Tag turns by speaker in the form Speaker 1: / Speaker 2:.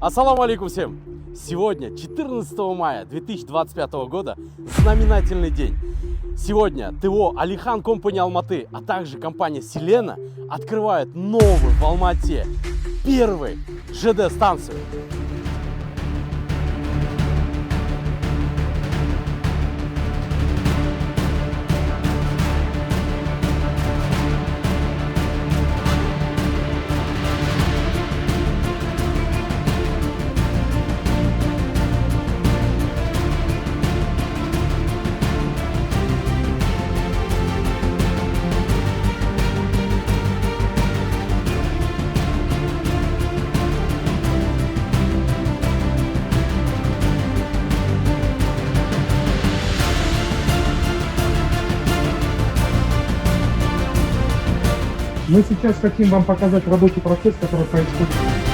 Speaker 1: Ассаламу алейкум всем! Сегодня, 14 мая 2025 года, знаменательный день. Сегодня ТО Алихан компания Алматы, а также компания Селена открывают новую в Алмате первую ЖД-станцию.
Speaker 2: Мы сейчас хотим вам показать рабочий процесс, который происходит.